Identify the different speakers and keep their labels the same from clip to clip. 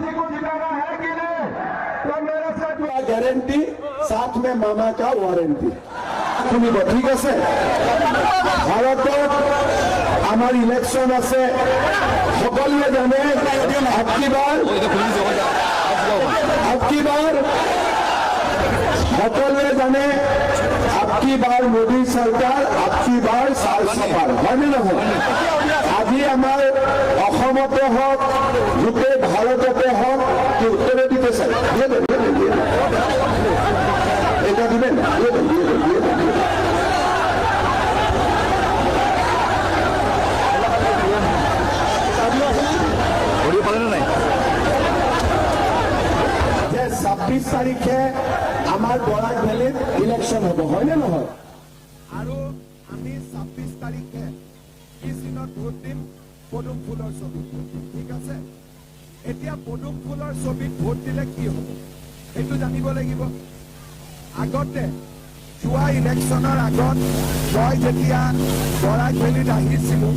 Speaker 1: जी को जिताना है कि नहीं? तो मेरे साथ गारंटी, साथ में मामा का वारंटी শুনিব। ঠিক আছে, ভারতত আমার ইলেকশন আছে, সকলে জানে। আপকিবাৰ সকলে জানে, আপকিবাৰ মোদী চৰকাৰ, আপকিবাৰ চাল চাপাৰ, হয়নে নহয়? আজি আমাৰ অসমতে হওক, গোটেই ভাৰততে হওক, উত্তৰে দিতে চাই এটা দিবেন, যে 26 তাৰিখে আমাৰ বৰাক ভেলীত ইলেকশ্যন হ'ব, হয়নে নহয়?
Speaker 2: আৰু আমি 26 তাৰিখে পিছদিনত ভোট দিম পদুম ফুলৰ ছবিত। ঠিক আছে, এতিয়া পদুম ফুলৰ ছবিত ভোট দিলে কি হ'ব সেইটো জানিব লাগিব। আগতে যোৱা ইলেকশ্যনৰ আগত মই যেতিয়া বৰাক ভেলীত আহিছিলোঁ,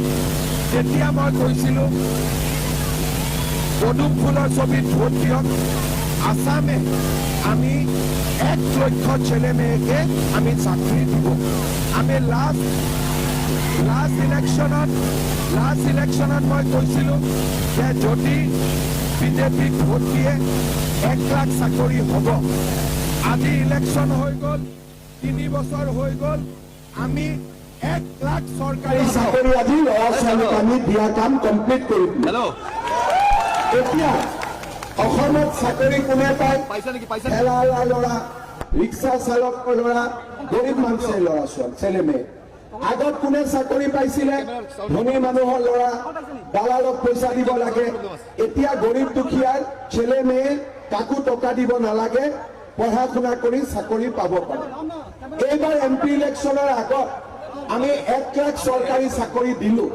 Speaker 2: তেতিয়া মই কৈছিলোঁ পদুম ফুলৰ ছবিত ভোট দিয়ক। আসামে আমি 1 লক্ষ ছেলে মেয়েকে আমি চাকরি দিব। আমি লাস্ট ইলেকশনত মই কৈছিলোঁ যে যদি বিজেপিক ভোট দিয়ে 1 লাখ চাকৰি হ'ব। আজি ইলেকশন হৈ গ'ল, 3 বছৰ হৈ গ'ল, আমি 1 লাখ চৰকাৰী
Speaker 1: চাকৰি আজি ল'ৰা ছোৱালীক আমি দিয়া কাম কমপ্লিট কৰিম। এতিয়া অসমত চাকৰি কোনে পায়? ঠেলাৱালা ল'ৰা, ৰিক্সা চালকৰ ল'ৰা, গৰীব মানুহৰ ল'ৰা ছোৱালী, ছেলে মেয়ে। আগত কোনে চাকৰি পাইছিলে? ধনী মানুহৰ ল'ৰা, দালালক পইচা দিব লাগে। এতিয়া গৰীব দুখীয়াৰ ছেলে মেয়ে কাকো টকা দিব নালাগে, পঢ়া শুনা কৰি চাকৰি পাব পাৰে। এইবাৰ MP ইলেকশ্যনৰ আগত আমি 1 লাখ চৰকাৰী চাকৰি দিলো।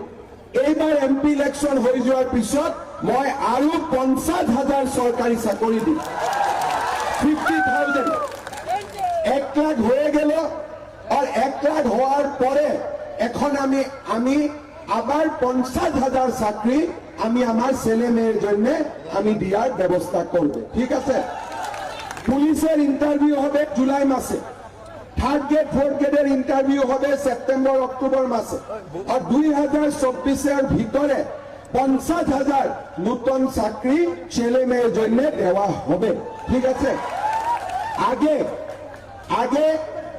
Speaker 1: এইবাৰ MP ইলেকশ্যন হৈ যোৱাৰ পিছত মই আৰু 50,000 চৰকাৰী চাকৰি দিম। 50,000 1 লাখ হয়ে গেল। আর 1 লাখ হওয়ার পরে এখন আমি আবার 50,000 চাকরি আমি আমার ছেলে মেয়ের জন্য আমি দিয়ার ব্যবস্থা করব। ঠিক আছে, পুলিশের ইন্টারভিউ হবে জুলাই মাসে, 3rd গ্রেড 4th গ্রেডের ইন্টারভিউ হবে সেপ্টেম্বর অক্টোবর মাসে। আর 2024-এর ভিতরে 50,000 নতুন চাকরি ছেলে মেয়ের জন্য দেওয়া হবে। ঠিক আছে, আগে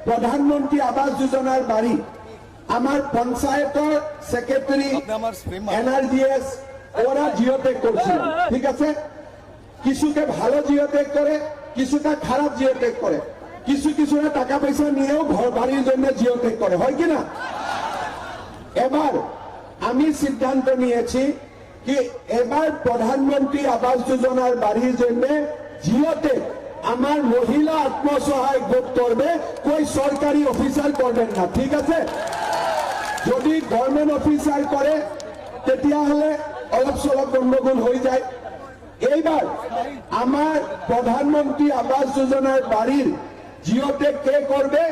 Speaker 1: প্রধানমন্ত্রী আবাস যোজনার বাড়ি আমার পঞ্চায়েতের সেক্রেটারি NRGS ওরা জিওটেক করছিল। ঠিক আছে, কিছুকে ভালো জিওটেক করে, কিছুটা খারাপ জিওটেক করে, কিছুরা টাকা পয়সা নিয়েও ঘর বাড়ির জন্য জিওটেক করে, হয় কিনা? এবার আমি সিদ্ধান্ত নিয়েছি কি এবার প্রধানমন্ত্রী আবাস যোজনার বাড়ির জন্য জিওটেক আমার মহিলা আত্মসহায়ক গোট করবে, কোই সরকারি অফিসার করবেন না। ঠিক আছে, যদি গভর্নমেন্ট অফিসার করে তেতিয়াহলে অলপ চলপ গণ্ডগোল হয়ে যায়। এইবার আমার প্রধানমন্ত্রী আবাস যোজনার বাড়ির জিওটেক কে করবে?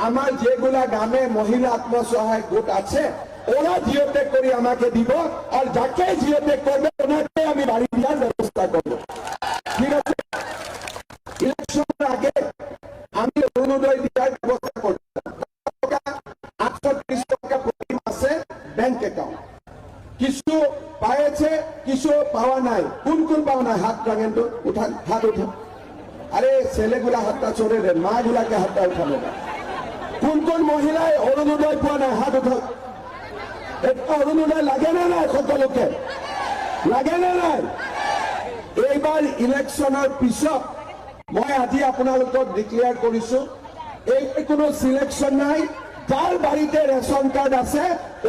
Speaker 1: আমার যেগুলা গ্রামে মহিলা আত্মসহায়ক গোট আছে ওরা জিওটেক করে আমাকে দিব, আর যাকে জিওটেক করবে ওনাকে আমি বাড়ি দেওয়ার ব্যবস্থা করবো। ঠিক আছে, ইলেকশনের আগে আমি অরুণোদয় দেওয়ার ব্যবস্থা করতাম। 830 টাকা প্রতি মাসে ব্যাংক অ্যাকাউন্ট। কিছু পাইছে, কিছু পাওয়া নাই। কোন পাওয়া নাই? হাত রাখেন তো, উঠান, হাত উঠান। আরে ছেলেগুলা হাতটা চড়ে দেন, মা গুলাকে হাতটা উঠানো। কোন মহিলায় অরুণোদয় পাওয়া নাই? হাত উঠান। এটা অরুণোদয় লাগে না নাই? সকলকে লাগে না নাই? এইবার ইলেকশনের পিছত মই আজি আপোনালোকক ডিক্লেয়ার কৰিছো, এই কোনো সিলেকশন নাই। যার বাড়িতে রেশন কার্ড আছে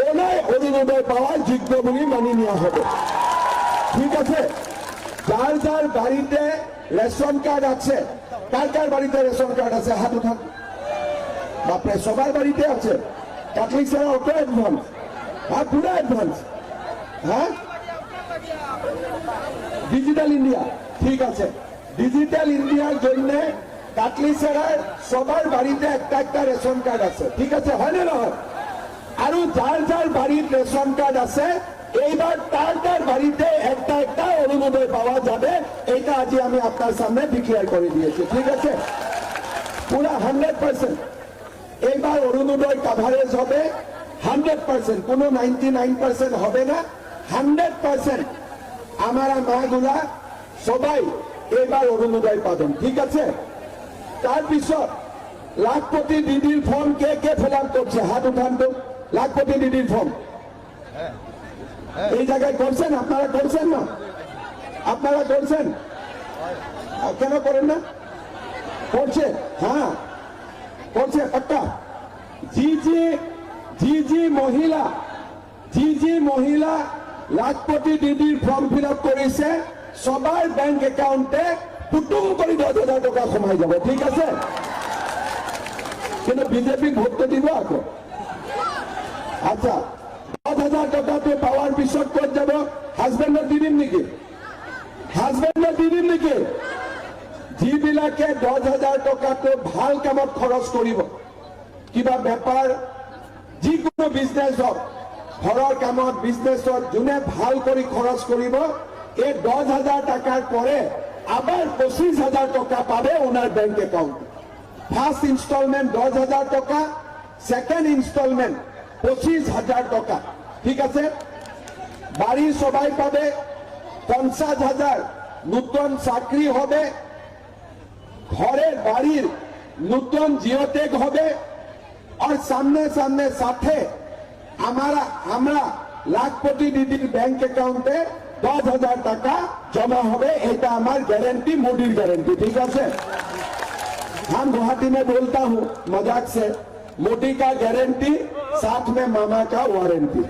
Speaker 1: ওনাই অরুণোদয় পাওয়ার যোগ্য বলে মানি নেওয়া হবে। ঠিক আছে, যার বাড়িতে রেশন কার্ড আছে, কার বাড়িতে রেশন কার্ড আছে হাত উঠান। বাপরে, সবার বাড়িতে আছে। ক্যাথলিক ছাড়া অত অ্যাডভান্স, হ্যাঁ পুরো অ্যাডভান্স। হ্যাঁ, ডিজিটাল ইন্ডিয়া। ঠিক আছে, ডিজিটাল ইন্ডিয়ার জন্য কাটলিছাড়ার সবার বাড়িতে একটা রেশন কার্ড আছে। ঠিক আছে, হয় না? আর যার বাড়ির রেশন কার্ড আছে এইবার তার বাড়িতে একটা অরুণোদয় পাওয়া যাবে। এই আজি আমি আপনার সামনে ডিক্লেয়ার করে দিয়েছি, ঠিক আছে? পুরা 100%। এইবার অরুণোদয় কাভারেজ হবে 100%, কোনো 99% হবে না, 100%। আমারা মাগুলা সবাই এবার অরুণোদয় পাবেন, ঠিক আছে? তারপিছত লাখপতি দিদির ফর্ম কে কে ফিল আপ করছে? হাত উঠান তো। লাখপতি দিদির ফর্ম এই জায়গায় করছেন? আপনারা করছেন না? আপনারা করছেন? কেন করেন না? করছে, হ্যাঁ করছে পাক্কা। জি মহিলা লাখপতি দিদির ফর্ম ফিল আপ করেছে, সবার ব্যাংক একাউন্টে কুটুম করে 10,000 টাকা কমাই যাবে, ঠিক আছে? কিন্তু বিজেপি ভোট তো দিব আকৌ। আচ্ছা, 10,000 টাকাটো পাওয়ার পিছত ক'ত যাব? হাজবেণ্ডক দি দিম নেকি? হাজবেণ্ডক দি দিম নেকি? যিবিলাকে 10,000 টকাটো ভাল কামত খৰচ কৰিব, কিবা বেপাৰ, যিকোনো বিজনেছ হওক, ঘৰৰ কামত, বিজনেছত যোনে ভাল কৰি খৰচ কৰিব, এই 10,000 টাকার পরে আবার 25,000 টাকা পাবে ওনার ব্যাংক অ্যাকাউন্টে। ফার্স্ট ইনস্টলমেন্ট 10,000 টাকা, সেকেন্ড ইনস্টলমেন্ট 25,000 টাকা, ঠিক আছে? বাড়ি সবাই পাবে, 50,000 নতুন চাকরি হবে, ঘরের বাড়ির নতুন জিওটেক হবে, আর সামনে সামনে সাথে আমরা লাখপতি দিদির ব্যাংক অ্যাকাউন্টে 10,000 টাকা জমা হবে। এটা আমার গ্যারেंटी, मोदी गारंटी, ठीक है? हम गुवाहाटी में बोलता हूँ मजाक से, मोदी का गारंटी साथ में मामा का वारंटी।